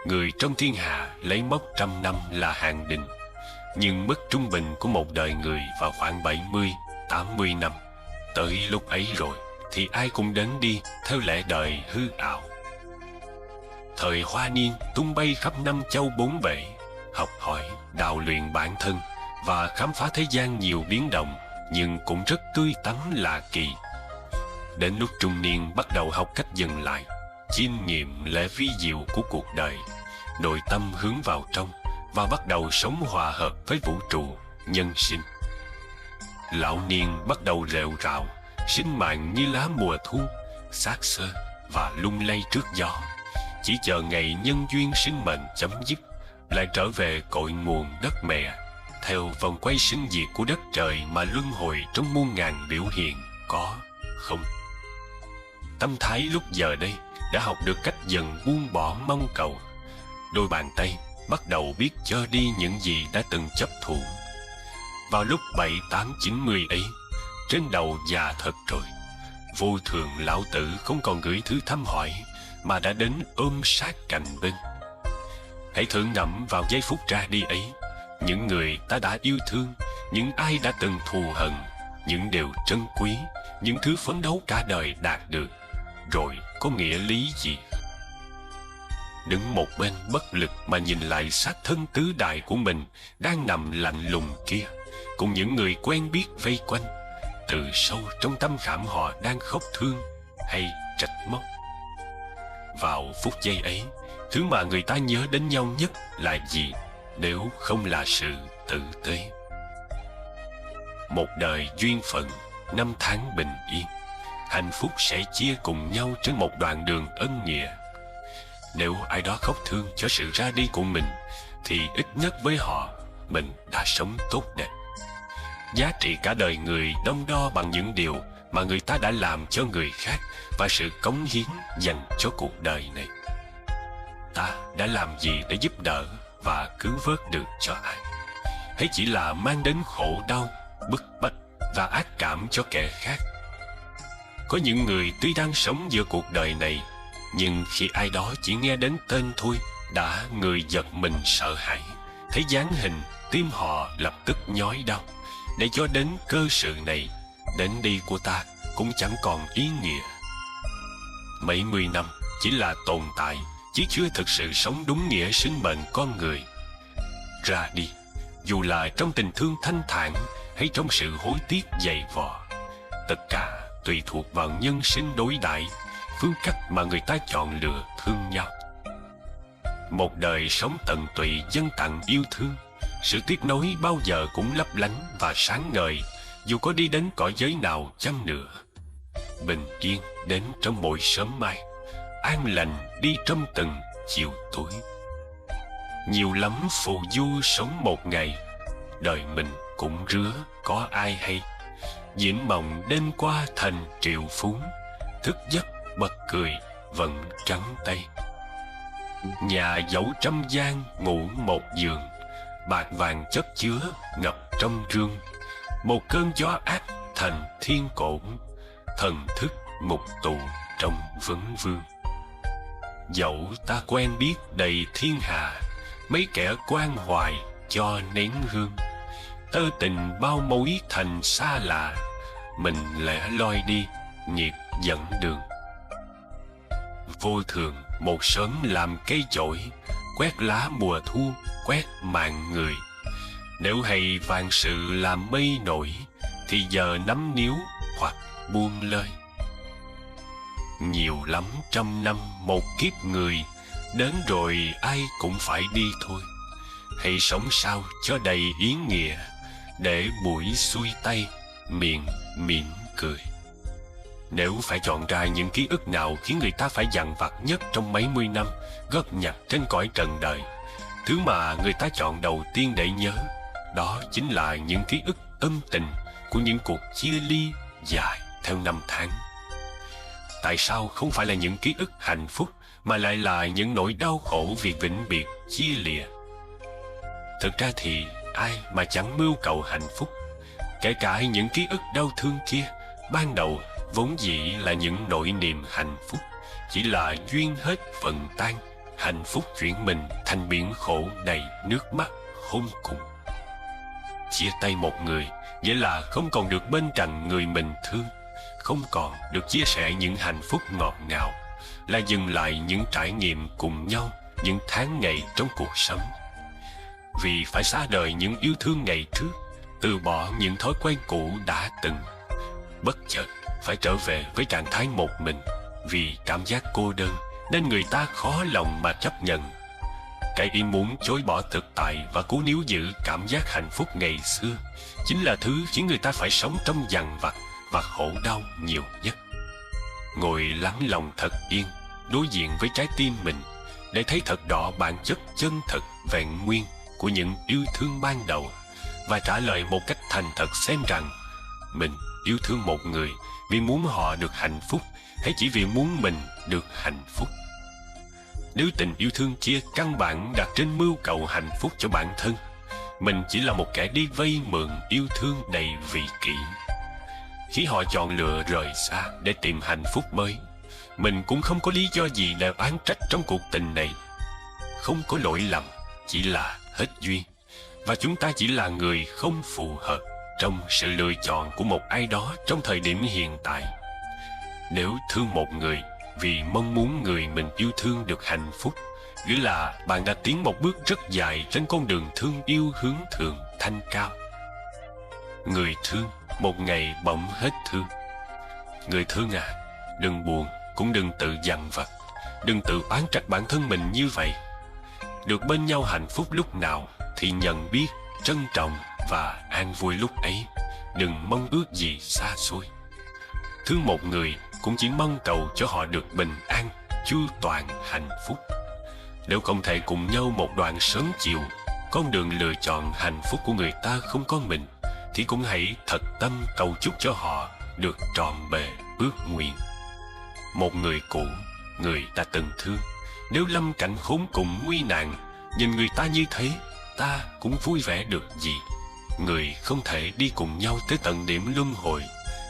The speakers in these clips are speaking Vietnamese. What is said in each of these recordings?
Người trong thiên hạ lấy mốc 100 năm là hạn định, nhưng mức trung bình của một đời người vào khoảng 70-80 năm. Tới lúc ấy rồi thì ai cũng đến đi theo lẽ đời hư ảo. Thời hoa niên tung bay khắp năm châu bốn bể, học hỏi, đào luyện bản thân và khám phá thế gian nhiều biến động, nhưng cũng rất tươi tắn lạ kỳ. Đến lúc trung niên bắt đầu học cách dừng lại, chiêm nghiệm lẽ vi diệu của cuộc đời, nội tâm hướng vào trong và bắt đầu sống hòa hợp với vũ trụ, nhân sinh. Lão niên bắt đầu rệu rạo, sinh mạng như lá mùa thu, xác xơ và lung lay trước gió, chỉ chờ ngày nhân duyên sinh mệnh chấm dứt, lại trở về cội nguồn đất mẹ, theo vòng quay sinh diệt của đất trời mà luân hồi trong muôn ngàn biểu hiện có, không. Tâm thái lúc giờ đây đã học được cách dần buông bỏ mong cầu. Đôi bàn tay bắt đầu biết chơ đi những gì đã từng chấp thủ. Vào lúc 7, 8, 90 ấy, trên đầu già thật rồi, vô thường lão tử không còn gửi thư thăm hỏi, mà đã đến ôm sát cạnh bên. Hãy thử ngẫm vào giây phút ra đi ấy, những người ta đã yêu thương, những ai đã từng thù hận, những điều trân quý, những thứ phấn đấu cả đời đạt được, rồi có nghĩa lý gì? Đứng một bên bất lực mà nhìn lại xác thân tứ đại của mình đang nằm lạnh lùng kia, cùng những người quen biết vây quanh, từ sâu trong tâm khảm họ đang khóc thương hay trách móc. Vào phút giây ấy, thứ mà người ta nhớ đến nhau nhất là gì nếu không là sự tử tế? Một đời duyên phận, năm tháng bình yên, hạnh phúc sẽ chia cùng nhau trên một đoạn đường ân nghĩa. Nếu ai đó khóc thương cho sự ra đi của mình, thì ít nhất với họ, mình đã sống tốt đẹp. Giá trị cả đời người đong đo bằng những điều mà người ta đã làm cho người khác và sự cống hiến dành cho cuộc đời này. Ta đã làm gì để giúp đỡ và cứu vớt được cho ai? Hay chỉ là mang đến khổ đau, bức bách và ác cảm cho kẻ khác? Có những người tuy đang sống giữa cuộc đời này, nhưng khi ai đó chỉ nghe đến tên thôi đã người giật mình sợ hãi, thấy dáng hình tim họ lập tức nhói đau. Để cho đến cơ sự này, đến đi của ta cũng chẳng còn ý nghĩa. Mấy mươi năm chỉ là tồn tại, chứ chưa thực sự sống đúng nghĩa sinh mệnh con người. Ra đi, dù là trong tình thương thanh thản hay trong sự hối tiếc dày vò, tất cả tùy thuộc vào nhân sinh đối đãi, phương cách mà người ta chọn lựa thương nhau. Một đời sống tận tụy dâng tặng yêu thương, sự tiếc nối bao giờ cũng lấp lánh và sáng ngời, dù có đi đến cõi giới nào chăng nữa. Bình yên đến trong mỗi sớm mai, an lành đi trong từng chiều tối. Nhiều lắm phù du sống một ngày, đời mình cũng rứa có ai hay. Diễn mộng đêm qua thành triệu phú, thức giấc bật cười vẫn trắng tay. Nhà dẫu trăm gian ngủ một giường, bạc vàng chất chứa ngập trong rương. Một cơn gió ác thành thiên cổ, thần thức mục tụ trong vấn vương. Dẫu ta quen biết đầy thiên hạ, mấy kẻ quan hoài cho nén hương. Tơ tình bao mối thành xa lạ, mình lẻ loi đi nhiệt dẫn đường. Vô thường một sớm làm cây chổi, quét lá mùa thu, quét mạng người. Nếu hay vạn sự làm mây nổi, thì giờ nắm níu hoặc buông lơi. Nhiều lắm trăm năm một kiếp người, đến rồi ai cũng phải đi thôi. Hãy sống sao cho đầy ý nghĩa, để buổi xuôi tay, miệng mỉm cười. Nếu phải chọn ra những ký ức nào khiến người ta phải dằn vặt nhất trong mấy mươi năm gót nhặt trên cõi trần đời, thứ mà người ta chọn đầu tiên để nhớ, đó chính là những ký ức âm tình của những cuộc chia ly dài theo năm tháng. Tại sao không phải là những ký ức hạnh phúc, mà lại là những nỗi đau khổ vì vĩnh biệt chia lìa? Thực ra thì ai mà chẳng mưu cầu hạnh phúc. Kể cả những ký ức đau thương kia, ban đầu vốn dĩ là những nỗi niềm hạnh phúc, chỉ là duyên hết phận tan, hạnh phúc chuyển mình thành biển khổ đầy nước mắt khôn cùng. Chia tay một người nghĩa là không còn được bên cạnh người mình thương, không còn được chia sẻ những hạnh phúc ngọt ngào, là dừng lại những trải nghiệm cùng nhau những tháng ngày trong cuộc sống. Vì phải xa đời những yêu thương ngày trước, từ bỏ những thói quen cũ đã từng, bất chợt phải trở về với trạng thái một mình. Vì cảm giác cô đơn nên người ta khó lòng mà chấp nhận. Cái ý muốn chối bỏ thực tại và cố níu giữ cảm giác hạnh phúc ngày xưa chính là thứ khiến người ta phải sống trong dằn vặt và khổ đau nhiều nhất. Ngồi lắng lòng thật yên, đối diện với trái tim mình, để thấy thật rõ bản chất chân thật vẹn nguyên của những yêu thương ban đầu, và trả lời một cách thành thật xem rằng mình yêu thương một người vì muốn họ được hạnh phúc hay chỉ vì muốn mình được hạnh phúc. Nếu tình yêu thương chia căn bản đặt trên mưu cầu hạnh phúc cho bản thân, mình chỉ là một kẻ đi vay mượn yêu thương đầy vị kỷ. Khi họ chọn lựa rời xa để tìm hạnh phúc mới, mình cũng không có lý do gì để oán trách trong cuộc tình này. Không có lỗi lầm, chỉ là hết duyên, và chúng ta chỉ là người không phù hợp trong sự lựa chọn của một ai đó trong thời điểm hiện tại. Nếu thương một người vì mong muốn người mình yêu thương được hạnh phúc, nghĩa là bạn đã tiến một bước rất dài trên con đường thương yêu hướng thượng thanh cao. Người thương một ngày bỗng hết thương. Người thương à, đừng buồn, cũng đừng tự dằn vặt, đừng tự oán trách bản thân mình như vậy. Được bên nhau hạnh phúc lúc nào thì nhận biết, trân trọng và an vui lúc ấy. Đừng mong ước gì xa xôi. Thương một người cũng chỉ mong cầu cho họ được bình an, chu toàn, hạnh phúc. Nếu không thể cùng nhau một đoạn sớm chiều, con đường lựa chọn hạnh phúc của người ta không có mình, thì cũng hãy thật tâm cầu chúc cho họ được trọn bề ước nguyện. Một người cũ, người ta từng thương, nếu lâm cảnh khốn cùng nguy nạn, nhìn người ta như thế, ta cũng vui vẻ được gì. Người không thể đi cùng nhau tới tận điểm luân hồi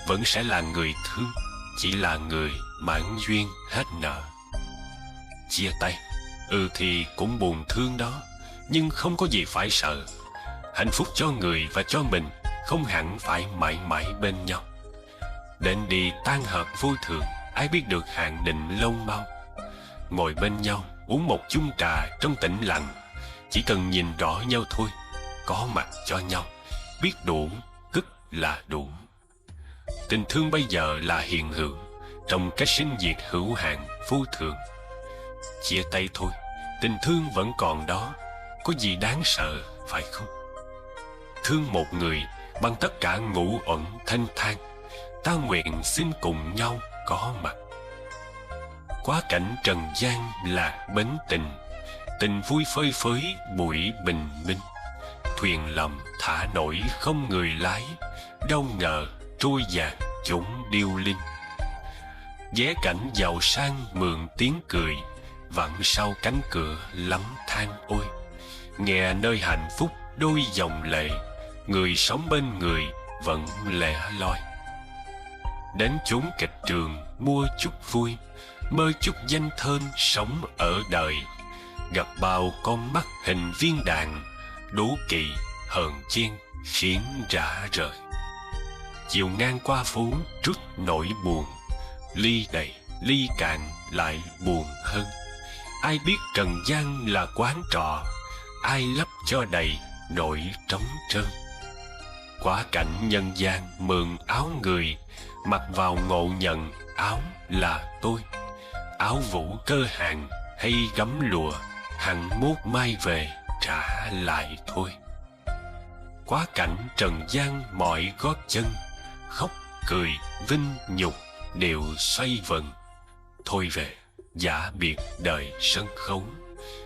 vẫn sẽ là người thương, chỉ là người mãn duyên hết nợ. Chia tay, thì cũng buồn thương đó, nhưng không có gì phải sợ. Hạnh phúc cho người và cho mình không hẳn phải mãi mãi bên nhau. Đến đi tan hợp vô thường, ai biết được hạn định lâu mau. Ngồi bên nhau uống một chung trà trong tĩnh lặng, chỉ cần nhìn rõ nhau thôi, có mặt cho nhau, biết đủ tức là đủ. Tình thương bây giờ là hiện hữu, trong cái sinh diệt hữu hạn vô thường. Chia tay thôi, tình thương vẫn còn đó, có gì đáng sợ phải không? Thương một người bằng tất cả ngũ uẩn thanh thang, ta nguyện xin cùng nhau có mặt. Quá cảnh trần gian là bến tình, tình vui phơi phới buổi bình minh. Thuyền lầm thả nổi không người lái, đâu ngờ trôi dạt chốn điêu linh. Vé cảnh giàu sang mượn tiếng cười, vặn sau cánh cửa lắm than ôi. Nghe nơi hạnh phúc đôi dòng lệ, người sống bên người vẫn lẻ loi. Đến chốn kịch trường mua chút vui, mơ chút danh thơm sống ở đời. Gặp bao con mắt hình viên đạn, đố kỵ hờn chen khiến rã rời. Chiều ngang qua phố trút nỗi buồn, ly đầy ly cạn lại buồn hơn. Ai biết trần gian là quán trọ, ai lấp cho đầy nỗi trống trơn. Quá cảnh nhân gian mượn áo người, mặc vào ngộ nhận áo là tôi. Áo vũ cơ hàng hay gấm lụa, hằng mốt mai về trả lại thôi. Quá cảnh trần gian mọi gót chân, khóc cười vinh nhục đều xoay vần. Thôi về giả biệt đời sân khấu,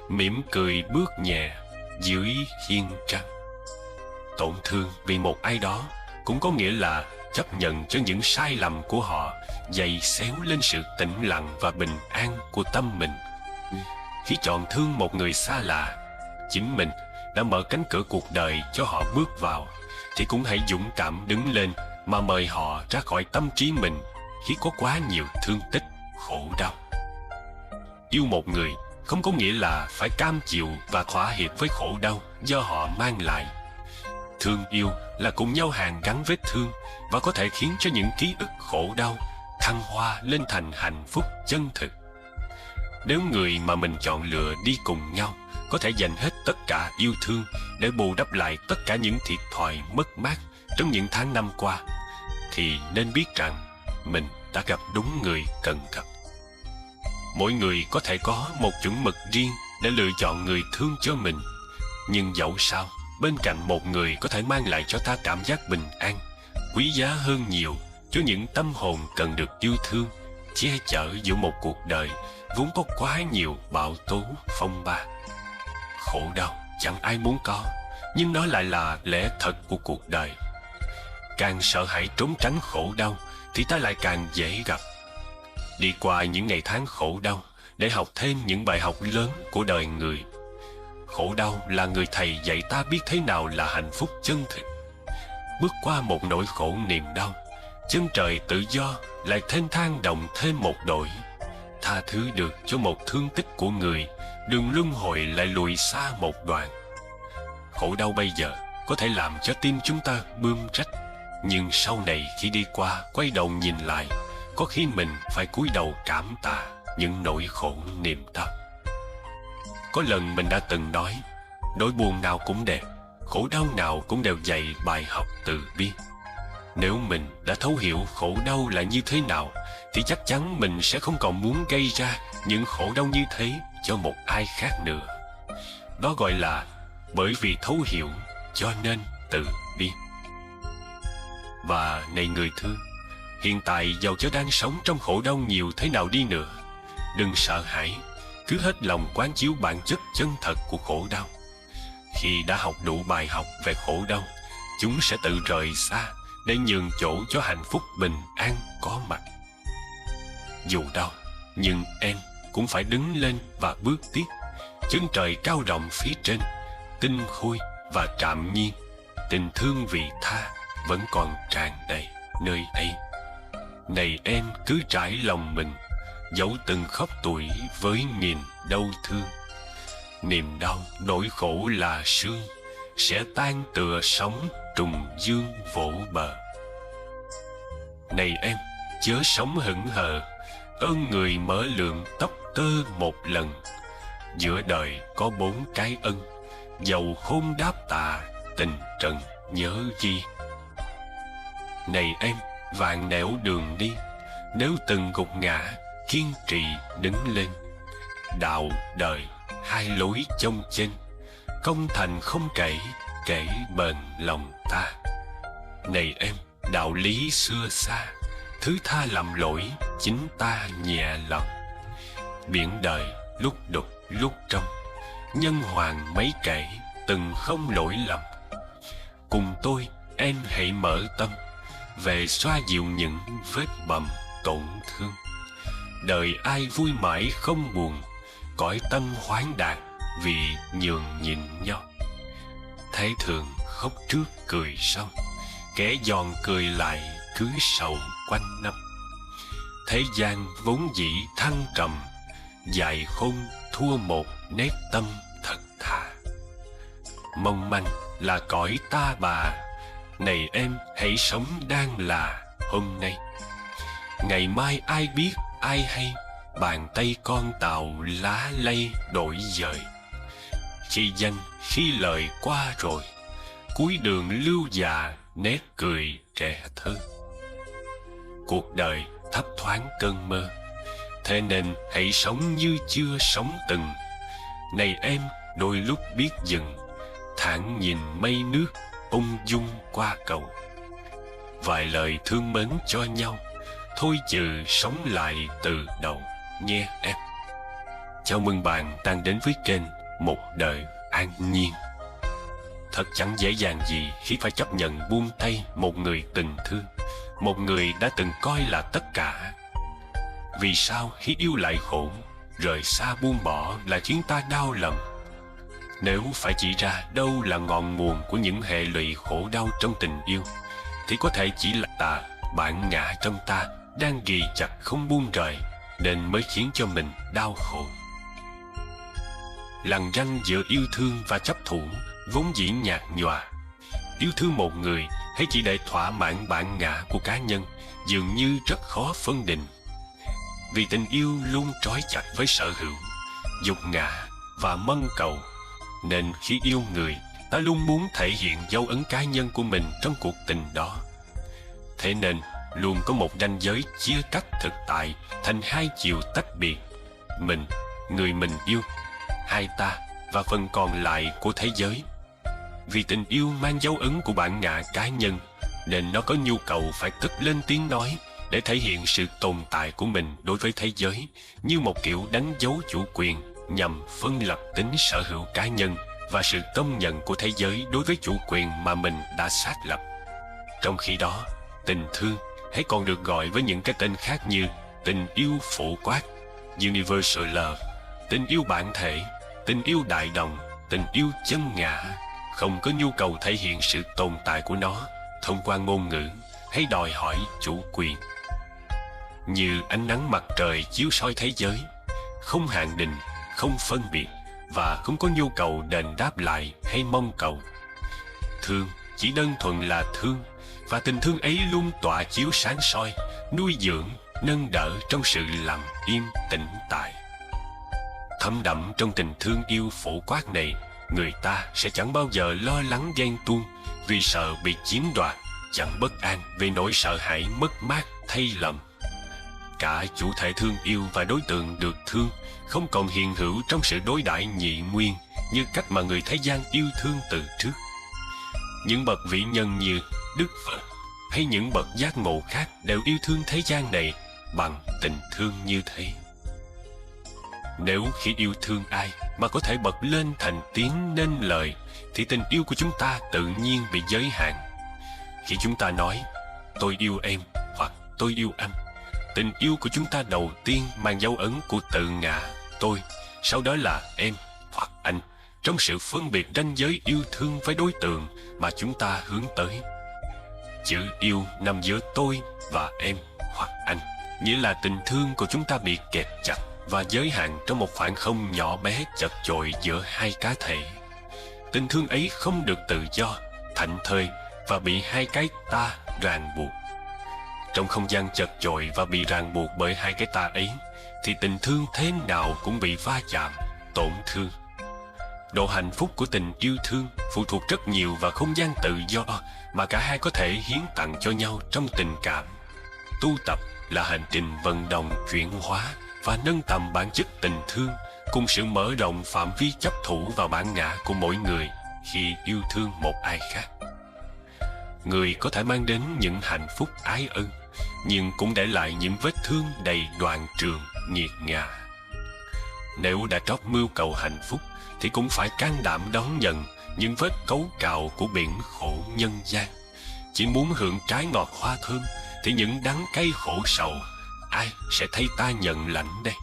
mỉm cười bước nhẹ dưới hiên trăng. Tổn thương vì một ai đó cũng có nghĩa là chấp nhận cho những sai lầm của họ dày xéo lên sự tĩnh lặng và bình an của tâm mình. Khi chọn thương một người xa lạ, chính mình đã mở cánh cửa cuộc đời cho họ bước vào, thì cũng hãy dũng cảm đứng lên mà mời họ ra khỏi tâm trí mình khi có quá nhiều thương tích, khổ đau. Yêu một người không có nghĩa là phải cam chịu và thỏa hiệp với khổ đau do họ mang lại. Thương yêu là cùng nhau hàn gắn vết thương và có thể khiến cho những ký ức khổ đau thăng hoa lên thành hạnh phúc chân thực. Nếu người mà mình chọn lựa đi cùng nhau có thể dành hết tất cả yêu thương để bù đắp lại tất cả những thiệt thòi mất mát trong những tháng năm qua, thì nên biết rằng mình đã gặp đúng người cần gặp. Mỗi người có thể có một chuẩn mực riêng để lựa chọn người thương cho mình, nhưng dẫu sao, bên cạnh một người có thể mang lại cho ta cảm giác bình an, quý giá hơn nhiều cho những tâm hồn cần được yêu thương, che chở giữa một cuộc đời vốn có quá nhiều bão tố phong ba. Khổ đau chẳng ai muốn có, nhưng nó lại là lẽ thật của cuộc đời. Càng sợ hãi trốn tránh khổ đau thì ta lại càng dễ gặp. Đi qua những ngày tháng khổ đau để học thêm những bài học lớn của đời người. Khổ đau là người thầy dạy ta biết thế nào là hạnh phúc chân thực. Bước qua một nỗi khổ niềm đau, chân trời tự do lại thênh thang đồng thêm một đổi. Tha thứ được cho một thương tích của người, đường luân hồi lại lùi xa một đoạn. Khổ đau bây giờ có thể làm cho tim chúng ta bươm rách, nhưng sau này khi đi qua quay đầu nhìn lại, có khi mình phải cúi đầu cảm tạ những nỗi khổ niềm đau. Có lần mình đã từng nói, nỗi buồn nào cũng đẹp, khổ đau nào cũng đều dạy bài học từ bi. Nếu mình đã thấu hiểu khổ đau là như thế nào, thì chắc chắn mình sẽ không còn muốn gây ra những khổ đau như thế cho một ai khác nữa. Đó gọi là bởi vì thấu hiểu cho nên từ bi. Và này người thương, hiện tại dầu cho đang sống trong khổ đau nhiều thế nào đi nữa, đừng sợ hãi, cứ hết lòng quán chiếu bản chất chân thật của khổ đau. Khi đã học đủ bài học về khổ đau, chúng sẽ tự rời xa để nhường chỗ cho hạnh phúc bình an có mặt. Dù đau, nhưng em cũng phải đứng lên và bước tiếp. Chân trời cao rộng phía trên, tinh khôi và trạm nhiên, tình thương vị tha vẫn còn tràn đầy nơi ấy. Này em cứ trải lòng mình, dẫu từng khóc tuổi với nghìn đau thương. Niềm đau nỗi khổ là sương, sẽ tan tựa sóng trùng dương vỗ bờ. Này em chớ sống hững hờ, ơn người mở lượng tóc tơ một lần. Giữa đời có 4 cái ân, dầu khôn đáp tạ, tình trần nhớ ghi. Này em vạn nẻo đường đi, nếu từng gục ngã, kiên trì đứng lên. Đạo đời hai lối chông chênh, công thành không kể, kể bền lòng ta. Này em đạo lý xưa xa, thứ tha lầm lỗi, chính ta nhẹ lòng. Biển đời lúc đục lúc trong, nhân hoàng mấy kể, từng không lỗi lầm. Cùng tôi em hãy mở tâm, về xoa dịu những vết bầm tổn thương. Đời ai vui mãi không buồn, cõi tâm khoáng đạt vì nhường nhịn nhau. Thế thường khóc trước cười sau, kẻ giòn cười lại cứ sầu quanh năm. Thế gian vốn dĩ thăng trầm, dại khôn thua một nét tâm thật thà. Mong manh là cõi ta bà, này em hãy sống đang là hôm nay. Ngày mai ai biết ai hay, bàn tay con tạo lá lay đổi dời. Khi danh khi lời qua rồi, cuối đường lưu già nét cười trẻ thơ. Cuộc đời thấp thoáng cơn mơ, thế nên hãy sống như chưa sống từng. Này em đôi lúc biết dừng, thản nhìn mây nước ung dung qua cầu. Vài lời thương mến cho nhau, thôi chừ sống lại từ đầu nhé em. Chào mừng bạn đang đến với kênh Một Đời An Nhiên. Thật chẳng dễ dàng gì khi phải chấp nhận buông tay một người tình thương, một người đã từng coi là tất cả. Vì sao khi yêu lại khổ, rời xa buông bỏ là khiến ta đau lòng? Nếu phải chỉ ra đâu là ngọn nguồn của những hệ lụy khổ đau trong tình yêu, thì có thể chỉ là bản ngã trong ta đang ghi chặt không buông rời, nên mới khiến cho mình đau khổ. lằn ranh giữa yêu thương và chấp thủ vốn dĩ nhạt nhòa. Yêu thương một người hay chỉ để thỏa mãn bản ngã của cá nhân dường như rất khó phân định. Vì tình yêu luôn trói chặt với sở hữu, dục ngã và mân cầu, nên khi yêu người, ta luôn muốn thể hiện dấu ấn cá nhân của mình trong cuộc tình đó. Thế nên luôn có một ranh giới chia cắt thực tại thành hai chiều tách biệt: mình, người mình yêu, hai ta và phần còn lại của thế giới. Vì tình yêu mang dấu ấn của bản ngã cá nhân, nên nó có nhu cầu phải cất lên tiếng nói để thể hiện sự tồn tại của mình đối với thế giới, như một kiểu đánh dấu chủ quyền nhằm phân lập tính sở hữu cá nhân và sự công nhận của thế giới đối với chủ quyền mà mình đã xác lập. Trong khi đó, tình thương hay còn được gọi với những cái tên khác như tình yêu phổ quát, universal love, tình yêu bản thể, tình yêu đại đồng, tình yêu chân ngã, không có nhu cầu thể hiện sự tồn tại của nó thông qua ngôn ngữ hay đòi hỏi chủ quyền. Như ánh nắng mặt trời chiếu soi thế giới, không hạn định, không phân biệt và không có nhu cầu đền đáp lại hay mong cầu. Thương chỉ đơn thuần là thương, và tình thương ấy luôn tỏa chiếu sáng soi, nuôi dưỡng, nâng đỡ trong sự lặng im tĩnh tại. Thấm đẫm trong tình thương yêu phổ quát này, người ta sẽ chẳng bao giờ lo lắng ghen tuông vì sợ bị chiếm đoạt, chẳng bất an vì nỗi sợ hãi mất mát thay lầm. Cả chủ thể thương yêu và đối tượng được thương không còn hiện hữu trong sự đối đãi nhị nguyên như cách mà người thế gian yêu thương từ trước. Những bậc vĩ nhân như Đức Phật hay những bậc giác ngộ khác đều yêu thương thế gian này bằng tình thương như thế. Nếu khi yêu thương ai mà có thể bật lên thành tiếng nên lời, thì tình yêu của chúng ta tự nhiên bị giới hạn. Khi chúng ta nói tôi yêu em hoặc tôi yêu anh, tình yêu của chúng ta đầu tiên mang dấu ấn của tự ngã tôi, sau đó là em hoặc anh, trong sự phân biệt ranh giới yêu thương với đối tượng mà chúng ta hướng tới. Chữ yêu nằm giữa tôi và em hoặc anh, nghĩa là tình thương của chúng ta bị kẹp chặt và giới hạn trong một khoảng không nhỏ bé chật chội giữa hai cá thể. Tình thương ấy không được tự do, thảnh thơi và bị hai cái ta ràng buộc. Trong không gian chật chội và bị ràng buộc bởi hai cái ta ấy, thì tình thương thế nào cũng bị va chạm, tổn thương. Độ hạnh phúc của tình yêu thương phụ thuộc rất nhiều vào không gian tự do mà cả hai có thể hiến tặng cho nhau trong tình cảm. Tu tập là hành trình vận động chuyển hóa và nâng tầm bản chất tình thương, cùng sự mở rộng phạm vi chấp thủ vào bản ngã của mỗi người khi yêu thương một ai khác. Người có thể mang đến những hạnh phúc ái ân, nhưng cũng để lại những vết thương đầy đoạn trường, nghiệt ngã. Nếu đã trót mưu cầu hạnh phúc, thì cũng phải can đảm đón nhận những vết cấu cào của biển khổ nhân gian. Chỉ muốn hưởng trái ngọt hoa thơm, thì những đắng cay khổ sầu, ai sẽ thấy ta nhận lãnh đây?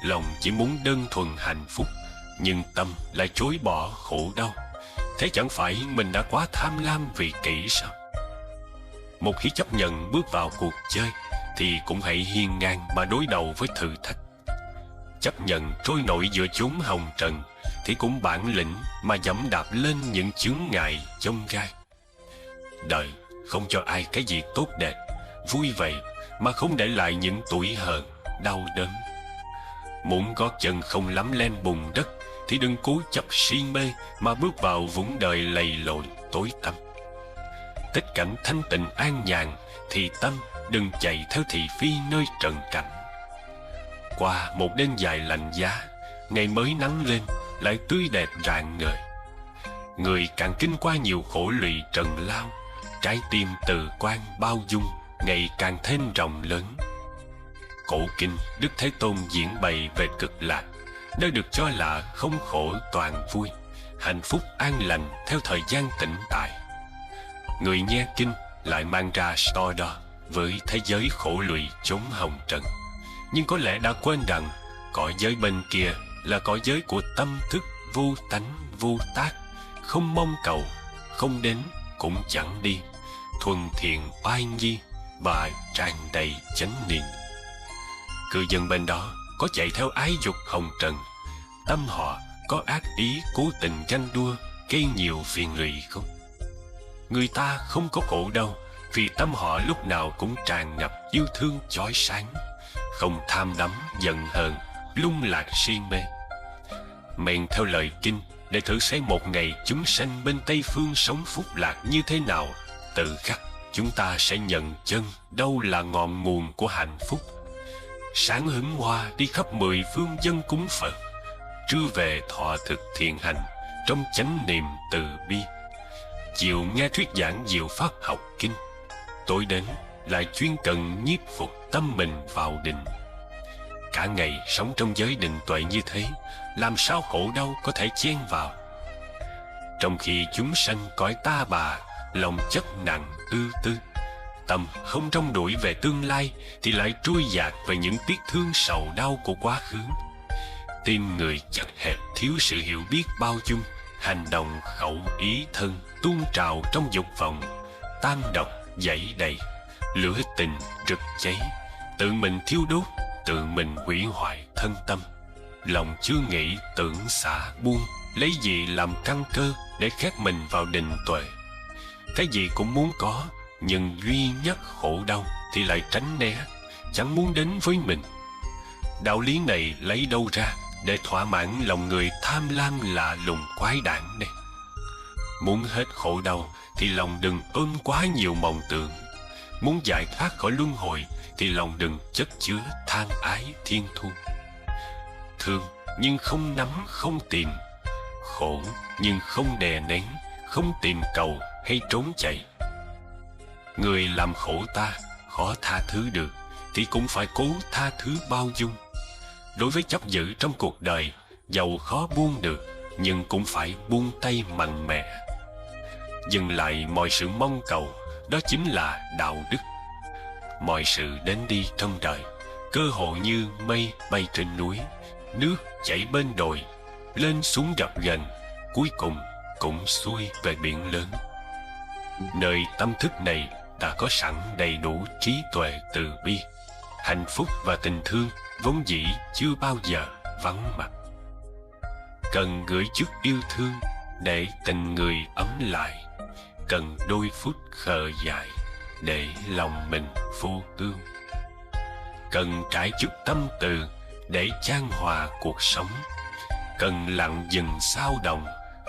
Lòng chỉ muốn đơn thuần hạnh phúc, nhưng tâm lại chối bỏ khổ đau. Thế chẳng phải mình đã quá tham lam vị kỷ sao? Một khi chấp nhận bước vào cuộc chơi, thì cũng hãy hiên ngang mà đối đầu với thử thách. Chấp nhận trôi nổi giữa chốn hồng trần, thì cũng bản lĩnh mà dẫm đạp lên những chướng ngại chông gai. Đời không cho ai cái gì tốt đẹp, vui vậy mà không để lại những tủi hờn, đau đớn. Muốn gót chân không lắm lên bùn đất, thì đừng cố chấp si mê mà bước vào vũng đời lầy lội tối tăm. Tích cảnh thanh tịnh an nhàn, thì tâm đừng chạy theo thị phi nơi trần cảnh. Qua một đêm dài lạnh giá, ngày mới nắng lên lại tươi đẹp rạng ngời. Người càng kinh qua nhiều khổ lụy trần lao, trái tim từ quan bao dung ngày càng thêm rộng lớn. Cổ kinh Đức Thế Tôn diễn bày về cực lạc, nơi được cho là không khổ toàn vui, hạnh phúc an lành theo thời gian tĩnh tại. Người nghe kinh lại mang ra so đo với thế giới khổ lụy chốn hồng trần, nhưng có lẽ đã quên rằng cõi giới bên kia là cõi giới của tâm thức vô tánh vô tác, không mong cầu, không đến cũng chẳng đi, thuần thiện oai nghi và tràn đầy chánh niệm. Cư dân bên đó có chạy theo ái dục hồng trần, tâm họ có ác ý cố tình ganh đua, gây nhiều phiền lụy không? Người ta không có khổ đâu, vì tâm họ lúc nào cũng tràn ngập yêu thương chói sáng, không tham đắm giận hờn, lung lạc si mê. Men theo lời kinh để thử xem một ngày chúng sanh bên Tây Phương sống phúc lạc như thế nào, tự khắc chúng ta sẽ nhận chân đâu là ngọn nguồn của hạnh phúc. Sáng hứng hoa đi khắp mười phương dân cúng Phật, trưa về thọ thực thiện hành trong chánh niệm từ bi, chiều nghe thuyết giảng diệu pháp học kinh, tối đến lại chuyên cần nhiếp phục tâm mình vào định. Cả ngày sống trong giới định tuệ như thế, làm sao khổ đau có thể chen vào? Trong khi chúng sanh cõi ta bà, lòng chất nặng ưu tư, tâm không trông đuổi về tương lai thì lại trôi dạt về những tiếc thương sầu đau của quá khứ. Tim người chật hẹp thiếu sự hiểu biết bao dung, hành động khẩu ý thân tuôn trào trong dục vọng, tan độc dẫy đầy, lửa tình rực cháy, tự mình thiêu đốt, tự mình hủy hoại thân tâm. Lòng chưa nghĩ tưởng xả buông, lấy gì làm căn cơ để khép mình vào định tuệ. Cái gì cũng muốn có, nhưng duy nhất khổ đau thì lại tránh né, chẳng muốn đến với mình. Đạo lý này lấy đâu ra để thỏa mãn lòng người tham lam lạ lùng quái đản này? Muốn hết khổ đau thì lòng đừng ôm quá nhiều mộng tưởng. Muốn giải thoát khỏi luân hồi thì lòng đừng chất chứa than ái thiên thu. Thương nhưng không nắm không tìm, khổ nhưng không đè nén, không tìm cầu hay trốn chạy. Người làm khổ ta khó tha thứ được thì cũng phải cố tha thứ bao dung. Đối với chấp giữ trong cuộc đời, dầu khó buông được nhưng cũng phải buông tay mạnh mẽ. Dừng lại mọi sự mong cầu, đó chính là đạo đức. Mọi sự đến đi trong đời, cơ hội như mây bay trên núi, nước chảy bên đồi, lên xuống gập ghềnh, cuối cùng cũng xuôi về biển lớn. Nơi tâm thức này đã có sẵn đầy đủ trí tuệ từ bi, hạnh phúc và tình thương vốn dĩ chưa bao giờ vắng mặt. Cần gửi chút yêu thương để tình người ấm lại, cần đôi phút khờ dại để lòng mình vô ương, cần trải chút tâm từ để chan hòa cuộc sống, cần lặng dừng sao động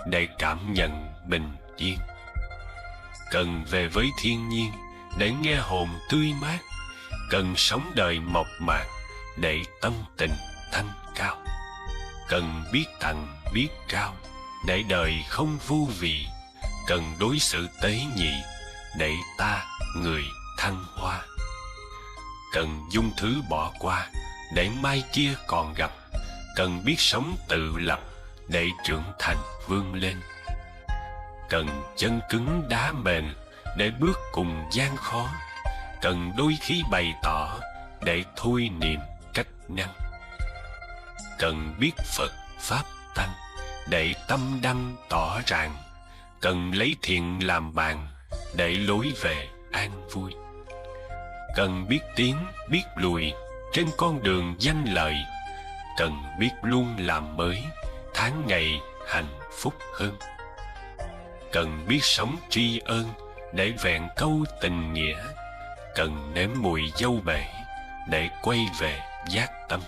để cảm nhận bình yên, cần về với thiên nhiên để nghe hồn tươi mát, cần sống đời mộc mạc để tâm tình thanh cao, cần biết tặng biết trao để đời không vô vị, cần đối xử tế nhị để ta người thăng hoa, cần dung thứ bỏ qua để mai kia còn gặp, cần biết sống tự lập để trưởng thành vươn lên, cần chân cứng đá mềm để bước cùng gian khó, cần đôi khi bày tỏ để thôi niệm cách năng, cần biết Phật Pháp Tăng để tâm đăng tỏ ràng, cần lấy thiện làm bạn để lối về an vui, cần biết tiến biết lùi trên con đường danh lợi, cần biết luôn làm mới tháng ngày hạnh phúc hơn, cần biết sống tri ân để vẹn câu tình nghĩa, cần nếm mùi dâu bể để quay về giác tâm.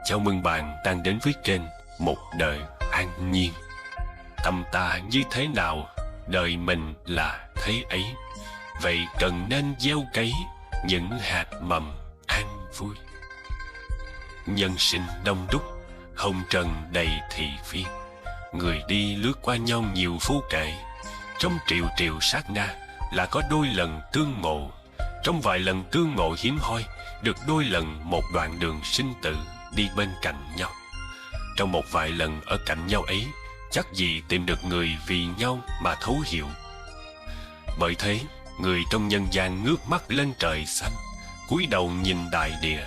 Chào mừng bạn đang đến với kênh Một Đời An Nhiên. Tâm ta như thế nào, đời mình là thế ấy. Vậy cần nên gieo cấy những hạt mầm an vui. Nhân sinh đông đúc, hồng trần đầy thị phi, người đi lướt qua nhau nhiều vô kể. Trong triệu triệu sát na là có đôi lần tương ngộ, trong vài lần tương ngộ hiếm hoi được đôi lần một đoạn đường sinh tử đi bên cạnh nhau. Trong một vài lần ở cạnh nhau ấy, chắc gì tìm được người vì nhau mà thấu hiểu. Bởi thế, người trong nhân gian ngước mắt lên trời xanh, cúi đầu nhìn đại địa,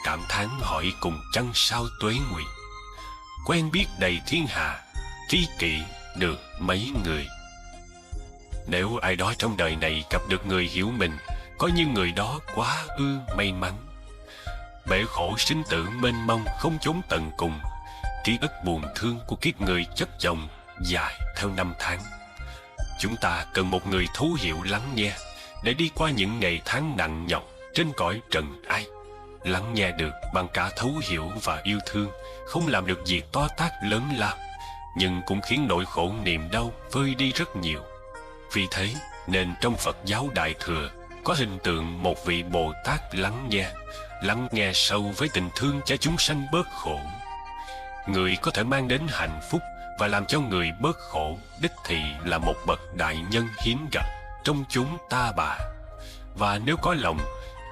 cảm thán hỏi cùng trăng sao tuế nguyệt. Quen biết đầy thiên hạ, tri kỷ được mấy người. Nếu ai đó trong đời này gặp được người hiểu mình, coi như người đó quá ư may mắn. Bể khổ sinh tử mênh mông không chốn tận cùng, ký ức buồn thương của kiếp người chất chồng dài theo năm tháng. Chúng ta cần một người thấu hiểu lắng nghe để đi qua những ngày tháng nặng nhọc trên cõi trần ai. Lắng nghe được bằng cả thấu hiểu và yêu thương không làm được việc to tát lớn lao, nhưng cũng khiến nỗi khổ niềm đau vơi đi rất nhiều. Vì thế nên trong Phật giáo Đại Thừa có hình tượng một vị Bồ Tát lắng nghe sâu với tình thương cho chúng sanh bớt khổ. Người có thể mang đến hạnh phúc và làm cho người bớt khổ đích thị là một bậc đại nhân hiếm gặp trong chúng ta bà. Và nếu có lòng,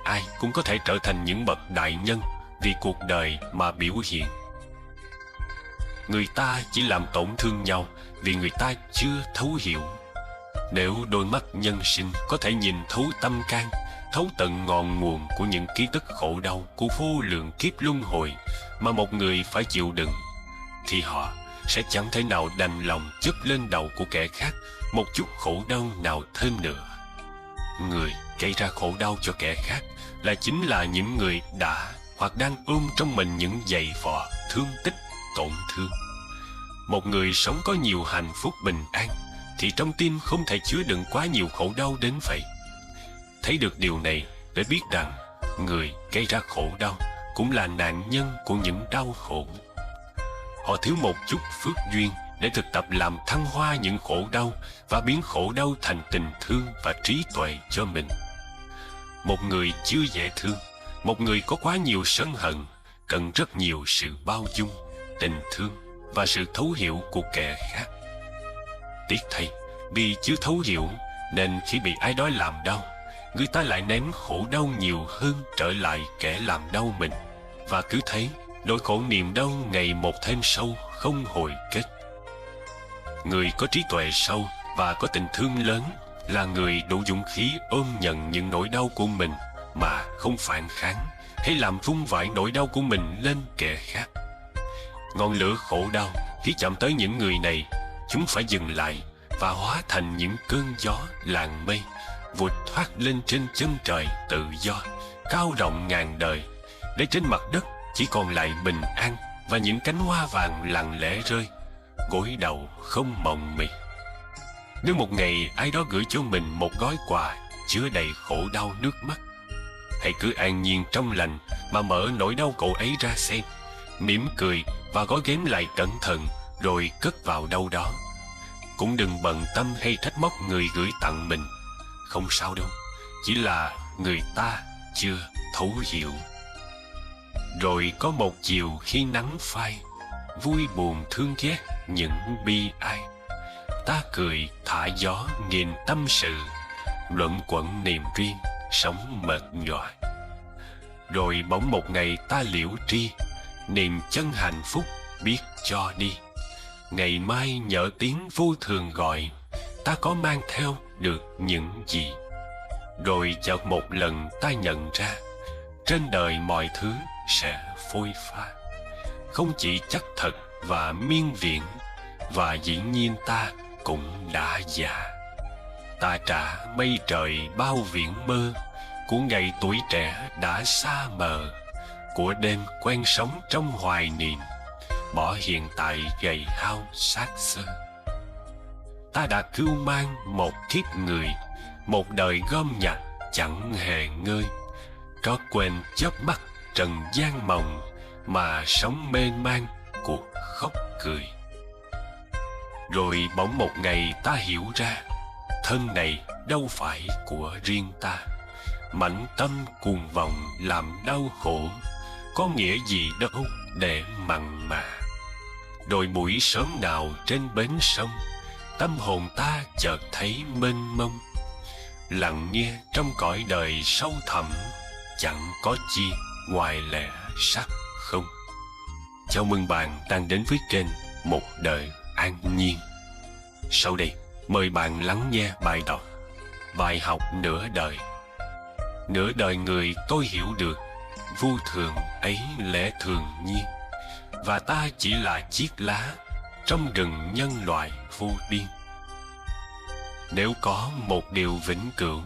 ai cũng có thể trở thành những bậc đại nhân vì cuộc đời mà biểu hiện. Người ta chỉ làm tổn thương nhau vì người ta chưa thấu hiểu. Nếu đôi mắt nhân sinh có thể nhìn thấu tâm can, thấu tận ngọn nguồn của những ký tức khổ đau của vô lượng kiếp luân hồi mà một người phải chịu đựng, thì họ sẽ chẳng thể nào đành lòng chất lên đầu của kẻ khác một chút khổ đau nào thêm nữa. Người gây ra khổ đau cho kẻ khác chính là những người đã hoặc đang ôm trong mình những giày vò, thương tích, tổn thương. Một người sống có nhiều hạnh phúc bình an thì trong tim không thể chứa đựng quá nhiều khổ đau đến vậy. Thấy được điều này để biết rằng người gây ra khổ đau cũng là nạn nhân của những đau khổ. Họ thiếu một chút phước duyên để thực tập làm thăng hoa những khổ đau và biến khổ đau thành tình thương và trí tuệ cho mình. Một người chưa dễ thương, một người có quá nhiều sân hận, cần rất nhiều sự bao dung, tình thương và sự thấu hiểu của kẻ khác. Tiếc thay, vì chưa thấu hiểu nên khi bị ai đó làm đau, người ta lại ném khổ đau nhiều hơn trở lại kẻ làm đau mình. Và cứ thế, nỗi khổ niềm đau ngày một thêm sâu, không hồi kết. Người có trí tuệ sâu và có tình thương lớn là người đủ dũng khí ôm nhận những nỗi đau của mình mà không phản kháng hay làm vung vãi nỗi đau của mình lên kẻ khác. Ngọn lửa khổ đau khi chạm tới những người này, chúng phải dừng lại và hóa thành những cơn gió làng mây vụt thoát lên trên chân trời tự do, cao rộng ngàn đời, để trên mặt đất chỉ còn lại bình an và những cánh hoa vàng lặng lẽ rơi, gối đầu không mộng mị. Nếu một ngày ai đó gửi cho mình một gói quà chứa đầy khổ đau nước mắt, hãy cứ an nhiên trong lành mà mở nỗi đau khổ ấy ra xem, mỉm cười và gói ghém lại cẩn thận rồi cất vào đâu đó. Cũng đừng bận tâm hay trách móc người gửi tặng mình. Không sao đâu, chỉ là người ta chưa thấu hiểu. Rồi có một chiều khi nắng phai, vui buồn thương ghét những bi ai, ta cười thả gió nghìn tâm sự, luẩn quẩn niềm riêng sống mệt nhòa. Rồi bỗng một ngày ta liễu tri, niềm chân hạnh phúc biết cho đi. Ngày mai nhỡ tiếng vô thường gọi, ta có mang theo được những gì? Rồi chợt một lần ta nhận ra, trên đời mọi thứ sẽ phôi pha, không chỉ chắc thật và miên viễn, và dĩ nhiên ta cũng đã già. Ta trả mây trời bao viễn mơ của ngày tuổi trẻ đã xa mờ, của đêm quen sống trong hoài niệm, bỏ hiện tại gầy hao xác xơ. Ta đã cưu mang một kiếp người, một đời gom nhặt chẳng hề ngơi, có quên chớp mắt trần gian mộng mà sống mênh mang cuộc khóc cười. Rồi bỗng một ngày ta hiểu ra, thân này đâu phải của riêng ta, mảnh tâm cuồng vọng làm đau khổ, có nghĩa gì đâu để mặn mà. Rồi buổi sớm nào trên bến sông, tâm hồn ta chợt thấy mênh mông, lặng nghe trong cõi đời sâu thẳm, chẳng có chi ngoài lẽ sắc không. Chào mừng bạn đang đến với kênh Một Đời An Nhiên. Sau đây, mời bạn lắng nghe bài đọc Bài học nửa đời. Nửa đời người tôi hiểu được, vô thường ấy lẽ thường nhiên, và ta chỉ là chiếc lá trong rừng nhân loại vô biên. Nếu có một điều vĩnh cửu,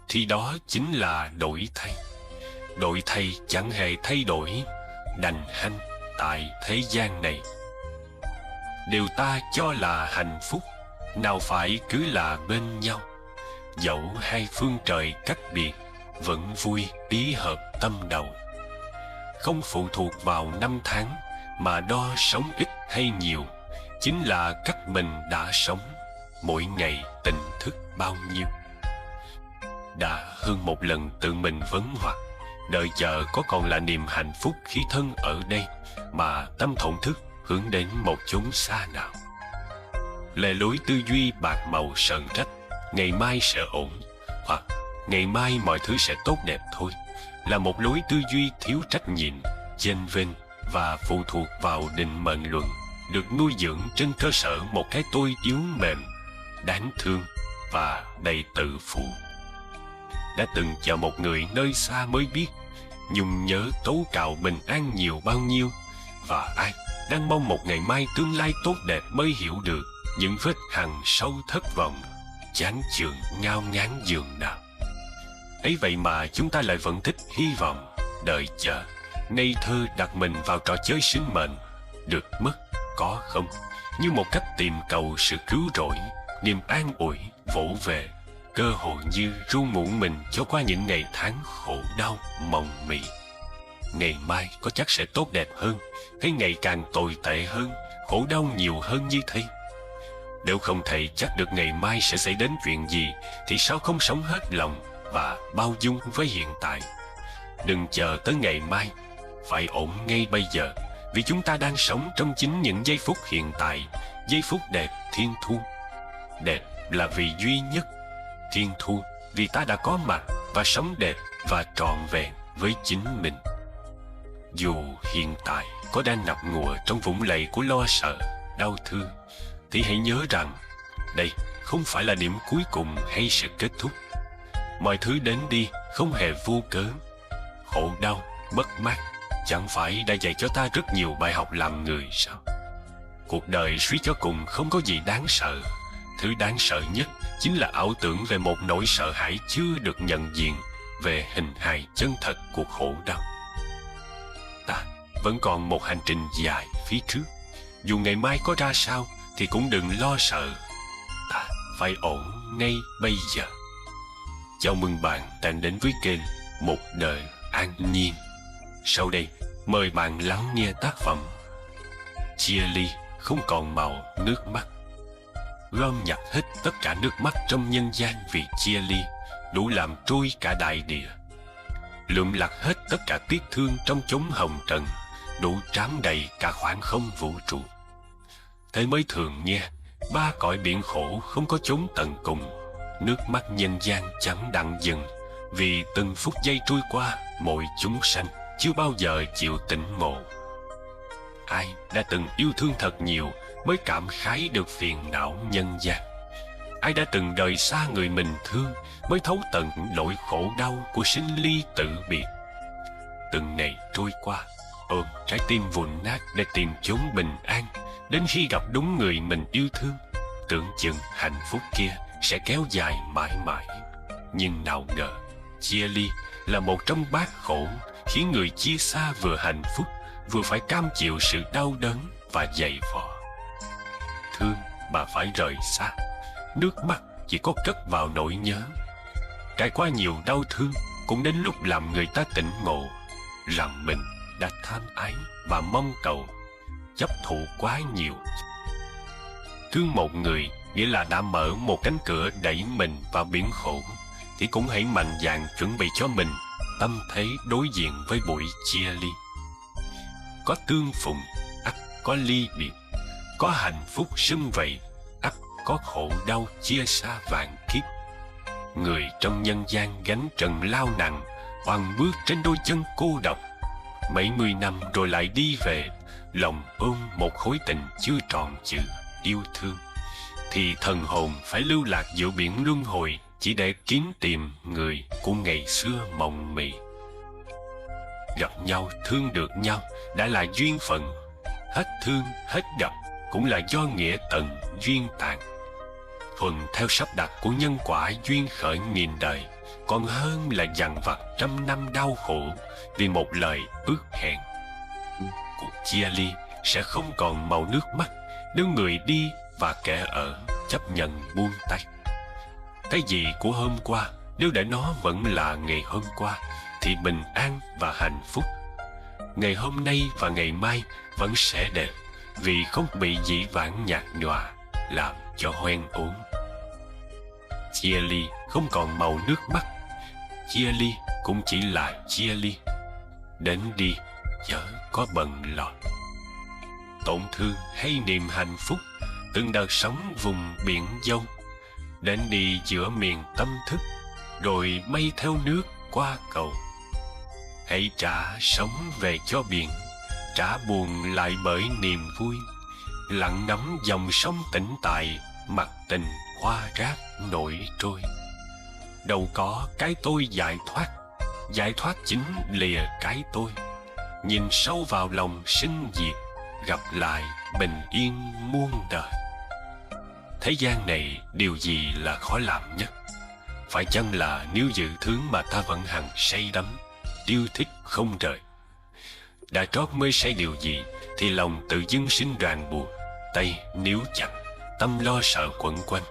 thì đó chính là đổi thay. Đổi thay chẳng hề thay đổi, đành hanh tại thế gian này. đều ta cho là hạnh phúc, nào phải cứ là bên nhau. Dẫu hai phương trời cách biệt, vẫn vui ý hợp tâm đầu. Không phụ thuộc vào năm tháng, mà đo sống ít hay nhiều, chính là cách mình đã sống, mỗi ngày tỉnh thức bao nhiêu. Đã hơn một lần tự mình vấn hoặc, đợi chờ có còn là niềm hạnh phúc khi thân ở đây, mà tâm thổn thức hướng đến một chốn xa nào. Lề lối tư duy bạc màu sờn trách, ngày mai sẽ ổn, hoặc ngày mai mọi thứ sẽ tốt đẹp thôi, là một lối tư duy thiếu trách nhiệm, chênh vênh và phụ thuộc vào định mệnh luận, được nuôi dưỡng trên cơ sở một cái tôi yếu mềm, đáng thương và đầy tự phụ. Đã từng chờ một người nơi xa mới biết nhung nhớ tố cạo bình an nhiều bao nhiêu, và ai đang mong một ngày mai tương lai tốt đẹp mới hiểu được những vết hằn sâu thất vọng, chán chường ngao ngán giường nào. Ấy vậy mà chúng ta lại vẫn thích hy vọng, đợi chờ, ngây thơ đặt mình vào trò chơi sinh mệnh, được mất có không, như một cách tìm cầu sự cứu rỗi, niềm an ủi vỗ về, cơ hội như ru muộn mình cho qua những ngày tháng khổ đau mộng mị. Ngày mai có chắc sẽ tốt đẹp hơn, hay ngày càng tồi tệ hơn, khổ đau nhiều hơn như thế? Nếu không thể chắc được ngày mai sẽ xảy đến chuyện gì, thì sao không sống hết lòng và bao dung với hiện tại? Đừng chờ tới ngày mai, phải ổn ngay bây giờ, vì chúng ta đang sống trong chính những giây phút hiện tại, giây phút đẹp thiên thu. Đẹp là vì duy nhất, thiên thu vì ta đã có mặt và sống đẹp và trọn vẹn với chính mình. Dù hiện tại có đang ngập ngụa trong vũng lầy của lo sợ, đau thương, thì hãy nhớ rằng đây không phải là điểm cuối cùng hay sự kết thúc. Mọi thứ đến đi không hề vô cớ. Khổ đau, mất mát chẳng phải đã dạy cho ta rất nhiều bài học làm người sao? Cuộc đời suy cho cùng không có gì đáng sợ. Thứ đáng sợ nhất chính là ảo tưởng về một nỗi sợ hãi chưa được nhận diện, về hình hài chân thật của khổ đau. Ta vẫn còn một hành trình dài phía trước. Dù ngày mai có ra sao thì cũng đừng lo sợ. Ta phải ổn ngay bây giờ. Chào mừng bạn đang đến với kênh Một Đời An Nhiên. Sau đây, mời bạn lắng nghe tác phẩm Chia ly không còn màu nước mắt. Gom nhặt hết tất cả nước mắt trong nhân gian vì chia ly, đủ làm trôi cả đại địa. Lượm lặt hết tất cả tiếc thương trong chốn hồng trần, đủ trám đầy cả khoảng không vũ trụ. Thế mới thường nghe, ba cõi biển khổ không có chốn tận cùng. Nước mắt nhân gian chẳng đặng dừng, vì từng phút giây trôi qua, mỗi chúng sanh chưa bao giờ chịu tỉnh ngộ. Ai đã từng yêu thương thật nhiều mới cảm khái được phiền não nhân gian. Ai đã từng đời xa người mình thương mới thấu tận nỗi khổ đau của sinh ly tử biệt. Từng ngày trôi qua, ôm trái tim vụn nát để tìm chốn bình an, đến khi gặp đúng người mình yêu thương, tưởng chừng hạnh phúc kia sẽ kéo dài mãi mãi. Nhưng nào ngờ, chia ly là một trong bát khổ, khiến người chia xa vừa hạnh phúc, vừa phải cam chịu sự đau đớn và dày vò. Thương mà phải rời xa, nước mắt chỉ có cất vào nỗi nhớ. Trải qua nhiều đau thương, cũng đến lúc làm người ta tỉnh ngộ rằng mình đã tham ái và mong cầu, chấp thụ quá nhiều. Thương một người nghĩa là đã mở một cánh cửa đẩy mình vào biển khổ, thì cũng hãy mạnh dạn chuẩn bị cho mình tâm thế đối diện với buổi chia ly. Có tương phùng, ắt có ly biệt. Có hạnh phúc sum vầy, ắt có khổ đau chia xa vạn kiếp. Người trong nhân gian gánh trần lao nặng, oằn bước trên đôi chân cô độc. Mấy mươi năm rồi lại đi về, lòng ôm một khối tình chưa tròn chữ yêu thương, thì thần hồn phải lưu lạc giữa biển luân hồi, chỉ để kiếm tìm người của ngày xưa mộng mị. Gặp nhau thương được nhau đã là duyên phận, hết thương hết gặp cũng là do nghĩa tận duyên tàn. Thuần theo sắp đặt của nhân quả duyên khởi nghìn đời, còn hơn là dằn vặt trăm năm đau khổ vì một lời ước hẹn. Cuộc chia ly sẽ không còn màu nước mắt, nếu người đi và kẻ ở chấp nhận buông tay. Cái gì của hôm qua, nếu để nó vẫn là ngày hôm qua, thì bình an và hạnh phúc. Ngày hôm nay và ngày mai vẫn sẽ đẹp, vì không bị dĩ vãng nhạt nhòa làm cho hoen ốm. Chia ly không còn màu nước mắt, chia ly cũng chỉ là chia ly. Đến đi chớ có bận lòng. Tổn thương hay niềm hạnh phúc, từng đợt sóng vùng biển dâu. Đến đi giữa miền tâm thức, rồi mây theo nước qua cầu. Hãy trả sống về cho biển, trả buồn lại bởi niềm vui. Lặng ngắm dòng sông tĩnh tại, mặt tình hoa rác nổi trôi. Đâu có cái tôi giải thoát chính lìa cái tôi. Nhìn sâu vào lòng sinh diệt, gặp lại bình yên muôn đời. Thế gian này điều gì là khó làm nhất? Phải chăng là níu giữ thứ mà ta vẫn hằng say đắm, yêu thích không rời? Đã trót mới say điều gì, thì lòng tự dưng sinh ràng buồn. Tay níu chặt, tâm lo sợ quẩn quanh.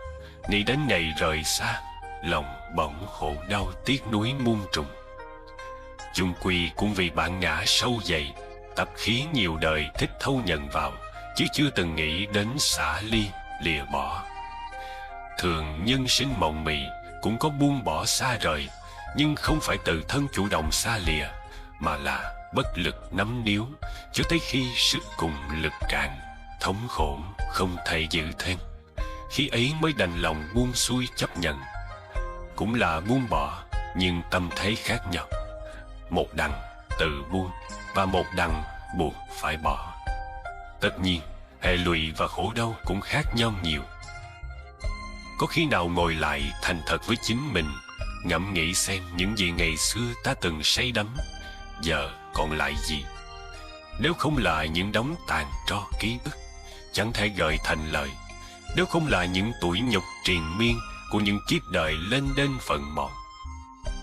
Nghĩ đến ngày rời xa, lòng bỗng khổ đau tiếc nuối muôn trùng. Chung quy cũng vì bản ngã sâu dày, tập khí nhiều đời thích thâu nhận vào, chứ chưa từng nghĩ đến xả ly lìa bỏ. Thường nhân sinh mộng mị cũng có buông bỏ xa rời, nhưng không phải tự thân chủ động xa lìa, mà là bất lực nắm níu cho tới khi sức cùng lực cạn, thống khổ không thể giữ thêm. Khi ấy mới đành lòng buông xuôi chấp nhận. Cũng là buông bỏ, nhưng tâm thế khác nhau. Một đằng tự buông, và một đằng buộc phải bỏ. Tất nhiên, hệ lụy và khổ đau cũng khác nhau nhiều. Có khi nào ngồi lại thành thật với chính mình, ngẫm nghĩ xem những gì ngày xưa ta từng say đắm, giờ còn lại gì? Nếu không là những đống tàn tro ký ức, chẳng thể gợi thành lời. Nếu không là những tuổi nhục triền miên của những kiếp đời lên đên phận mòn,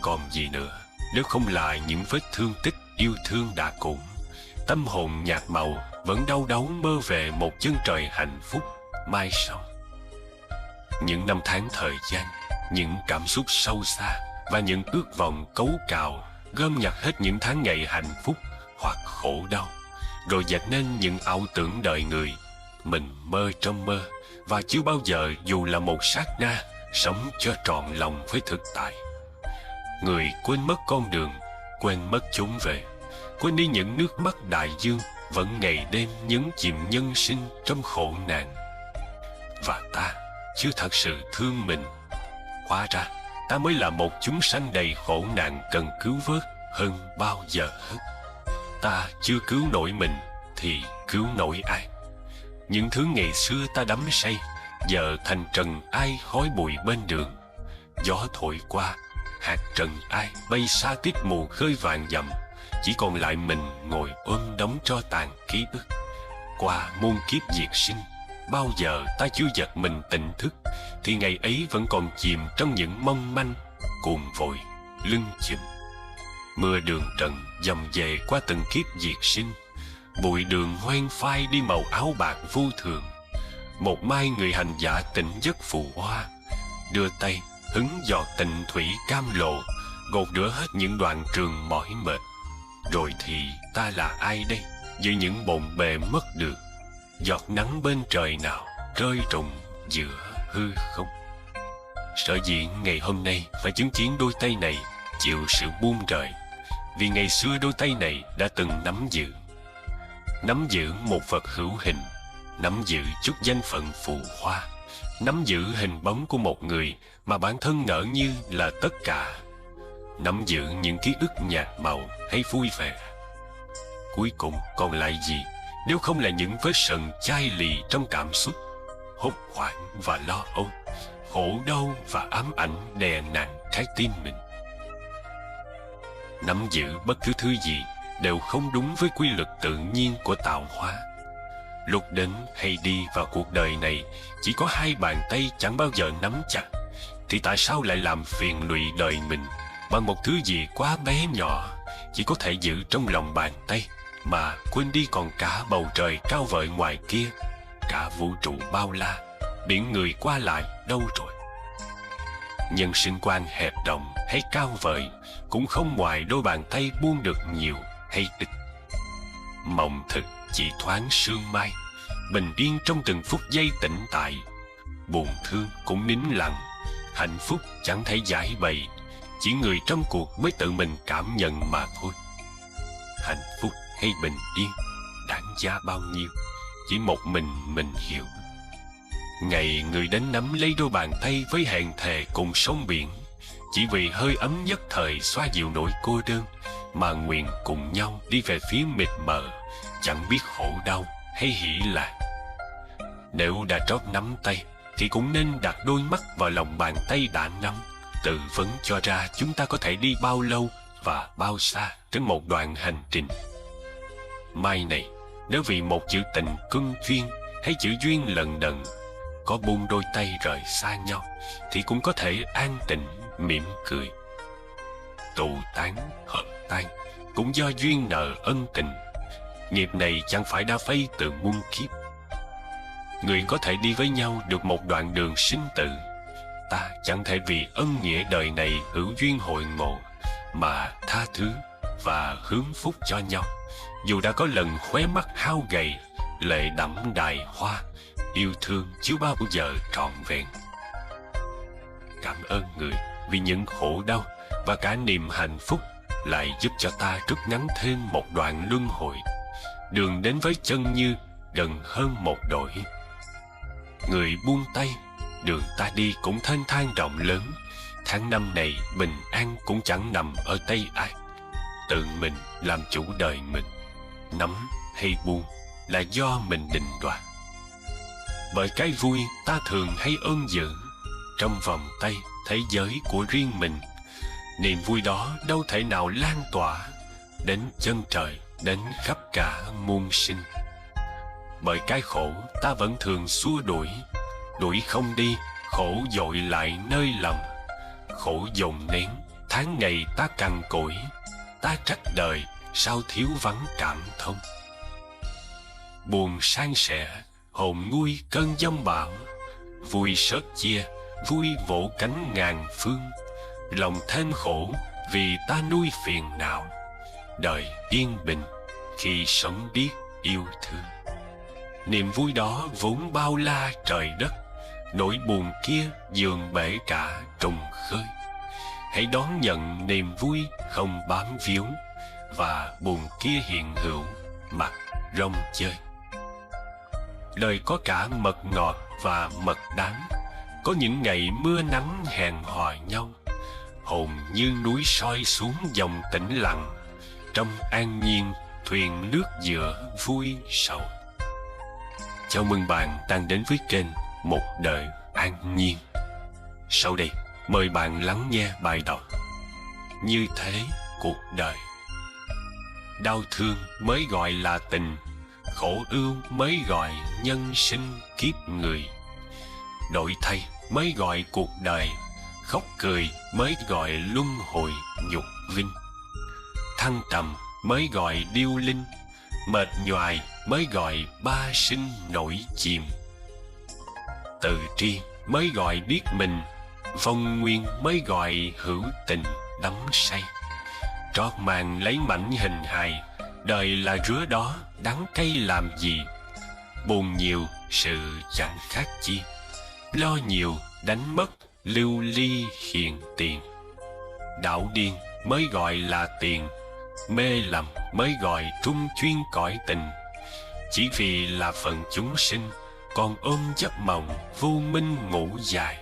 còn gì nữa? Nếu không là những vết thương tích yêu thương đã cũ, tâm hồn nhạt màu vẫn đau đáu mơ về một chân trời hạnh phúc mai sau. Những năm tháng thời gian, những cảm xúc sâu xa và những ước vọng cấu cào gom nhặt hết những tháng ngày hạnh phúc hoặc khổ đau, rồi dệt nên những ảo tưởng đời người. Mình mơ trong mơ và chưa bao giờ dù là một sát na sống cho trọn lòng với thực tại. Người quên mất con đường, quên mất chốn về, quên đi những nước mắt đại dương vẫn ngày đêm nhấn chìm nhân sinh trong khổ nạn. Và ta chưa thật sự thương mình. Hóa ra ta mới là một chúng sanh đầy khổ nạn cần cứu vớt hơn bao giờ hết. Ta chưa cứu nổi mình thì cứu nổi ai? Những thứ ngày xưa ta đắm say giờ thành trần ai khói bụi bên đường. Gió thổi qua, hạt trần ai bay xa tít mù khơi vàng dặm, chỉ còn lại mình ngồi ôm đống tro tàn ký ức. Qua muôn kiếp diệt sinh, bao giờ ta chưa giật mình tỉnh thức, thì ngày ấy vẫn còn chìm trong những mong manh cuồn vội lưng chìm. Mưa đường trần dầm về qua từng kiếp diệt sinh, bụi đường hoen phai đi màu áo bạc vô thường. Một mai người hành giả tỉnh giấc phù hoa, đưa tay hứng giọt tịnh thủy cam lộ, gột rửa hết những đoạn trường mỏi mệt. Rồi thì ta là ai đây, giữa những bộn bề mất được, giọt nắng bên trời nào rơi rụng giữa hư không. Sở dĩ ngày hôm nay phải chứng kiến đôi tay này chịu sự buông rời, vì ngày xưa đôi tay này đã từng nắm giữ một vật hữu hình, nắm giữ chút danh phận phù hoa, nắm giữ hình bóng của một người mà bản thân ngỡ như là tất cả, nắm giữ những ký ức nhạt màu hay vui vẻ. Cuối cùng còn lại gì nếu không là những vết sần chai lì trong cảm xúc, hốt hoảng và lo âu, khổ đau và ám ảnh đè nặng trái tim mình. Nắm giữ bất cứ thứ gì đều không đúng với quy luật tự nhiên của tạo hóa. Lúc đến hay đi vào cuộc đời này chỉ có hai bàn tay chẳng bao giờ nắm chặt, thì tại sao lại làm phiền lụy đời mình bằng một thứ gì quá bé nhỏ, chỉ có thể giữ trong lòng bàn tay, mà quên đi còn cả bầu trời cao vời ngoài kia, cả cả vũ trụ bao la, biển người qua lại đâu rồi? Nhân sinh quan hẹp rộng hay cao vời cũng không ngoài đôi bàn tay buông được nhiều hay ít. Mộng thực chỉ thoáng sương mai, bình yên trong từng phút giây tĩnh tại. Buồn thương cũng nín lặng, hạnh phúc chẳng thể giải bày, chỉ người trong cuộc mới tự mình cảm nhận mà thôi. Hạnh phúc hay bình yên, đáng giá bao nhiêu, chỉ một mình hiểu. Ngày người đến nắm lấy đôi bàn tay với hẹn thề cùng sông biển, chỉ vì hơi ấm nhất thời xoa dịu nỗi cô đơn, mà nguyện cùng nhau đi về phía mịt mờ, chẳng biết khổ đau hay hỉ lạc. Nếu đã trót nắm tay thì cũng nên đặt đôi mắt vào lòng bàn tay đã nắm, tự vấn cho ra chúng ta có thể đi bao lâu và bao xa trên một đoạn hành trình. Mai này, nếu vì một chữ tình cưng duyên hay chữ duyên lần đần, có buông đôi tay rời xa nhau, thì cũng có thể an tịnh mỉm cười. Tụ tán hợp tan cũng do duyên nợ ân tình, nghiệp này chẳng phải đã phây từ muôn kiếp. Người có thể đi với nhau được một đoạn đường sinh tử, ta chẳng thể vì ân nghĩa đời này hữu duyên hội ngộ mà tha thứ và hướng phúc cho nhau, dù đã có lần khóe mắt hao gầy, lệ đẫm đài hoa, yêu thương chưa bao giờ trọn vẹn. Cảm ơn người vì những khổ đau và cả niềm hạnh phúc lại giúp cho ta rút ngắn thêm một đoạn luân hồi, đường đến với chân như gần hơn một đổi. Người buông tay, đường ta đi cũng thênh thang rộng lớn. Tháng năm này bình an cũng chẳng nằm ở tay ai, tự mình làm chủ đời mình, nắm hay buông là do mình định đoạt. Bởi cái vui ta thường hay ôm giữ trong vòng tay thế giới của riêng mình, niềm vui đó đâu thể nào lan tỏa đến chân trời, đến khắp cả muôn sinh. Bởi cái khổ ta vẫn thường xua đuổi, đuổi không đi, khổ dội lại nơi lòng. Khổ dồn nén, tháng ngày ta cằn cỗi, ta trách đời sao thiếu vắng cảm thông. Buồn san sẻ, hồn nguôi cơn giông bão, vui sớt chia, vui vỗ cánh ngàn phương. Lòng thêm khổ vì ta nuôi phiền não, đời yên bình khi sống biết yêu thương. Niềm vui đó vốn bao la trời đất, nỗi buồn kia dường bể cả trùng khơi. Hãy đón nhận niềm vui không bám víu, và buồn kia hiện hữu mặt rong chơi. Đời có cả mật ngọt và mật đắng, có những ngày mưa nắng hẹn hò nhau. Hồn như núi soi xuống dòng tĩnh lặng, trong an nhiên thuyền nước giữa vui sầu. Chào mừng bạn đang đến với kênh Một Đời An Nhiên. Sau đây, mời bạn lắng nghe bài đọc Như thế cuộc đời. Đau thương mới gọi là tình, khổ ưu mới gọi nhân sinh kiếp người. Đổi thay mới gọi cuộc đời, khóc cười mới gọi luân hồi nhục vinh. Thăng trầm mới gọi điêu linh, mệt nhoài mới gọi ba sinh nổi chìm. Tự tri mới gọi biết mình, vong nguyên mới gọi hữu tình đắm say. Trót màn lấy mảnh hình hài, đời là rứa đó đắng cay làm gì. Buồn nhiều sự chẳng khác chi, lo nhiều đánh mất lưu ly hiền tiền. Đảo điên mới gọi là tiền, mê lầm mới gọi trung chuyên cõi tình. Chỉ vì là phận chúng sinh còn ôm giấc mộng vô minh ngủ dài.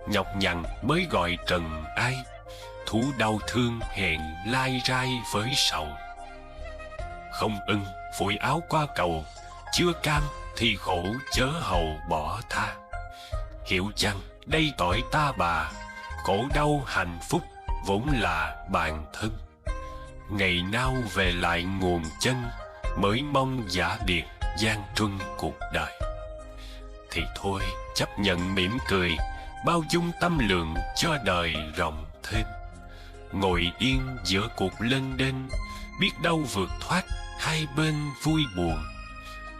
Nhọc nhằn mới gọi trần ai, thú đau thương hẹn lai rai với sầu. Không ưng phủi áo qua cầu, chưa cam thì khổ chớ hầu bỏ tha. Hiểu chăng đây tội ta bà, khổ đau hạnh phúc vốn là bạn thân. Ngày nào về lại nguồn chân, mới mong giả biệt gian truân cuộc đời. Thì thôi chấp nhận mỉm cười, bao dung tâm lượng cho đời rộng thêm. Ngồi yên giữa cuộc lênh đênh, biết đâu vượt thoát hai bên vui buồn.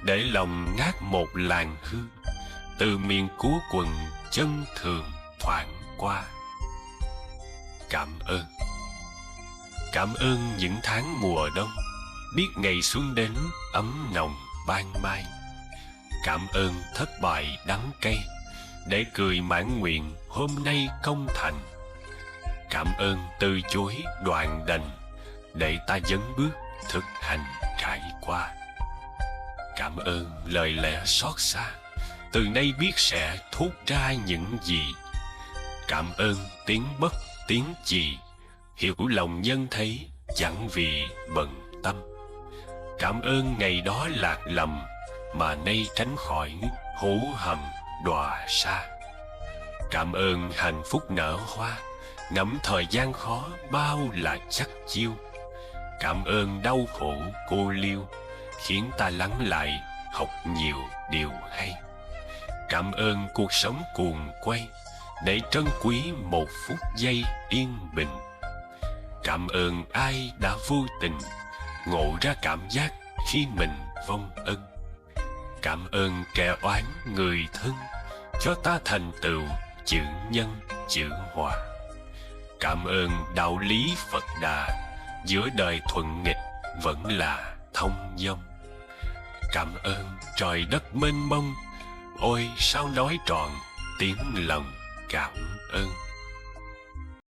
để lòng ngát một làn hương từ miền cúa quần chân thường thoảng qua. Cảm ơn những tháng mùa đông, biết ngày xuân đến ấm nồng ban mai. Cảm ơn thất bại đắng cay, để cười mãn nguyện hôm nay công thành. Cảm ơn từ chối đoạn đành, để ta dấn bước thực hành trải qua. Cảm ơn lời lẽ xót xa, từ nay biết sẽ thốt ra những gì. Cảm ơn tiếng bất tiếng chì, hiểu lòng nhân thấy chẳng vì bận tâm. Cảm ơn ngày đó lạc lầm, mà nay tránh khỏi hố hầm đọa xa. Cảm ơn hạnh phúc nở hoa, ngắm thời gian khó bao là chắc chiêu. Cảm ơn đau khổ cô liêu, khiến ta lắng lại học nhiều điều hay. Cảm ơn cuộc sống cuồng quay, để trân quý một phút giây yên bình. Cảm ơn ai đã vô tình ngộ ra cảm giác khi mình vong ân. Cảm ơn kẻ oán người thân, cho ta thành tựu chữ nhân chữ hòa. Cảm ơn đạo lý Phật Đà, giữa đời thuận nghịch vẫn là thông dong. Cảm ơn trời đất mênh mông, ôi sao nói trọn tiếng lòng cảm ơn.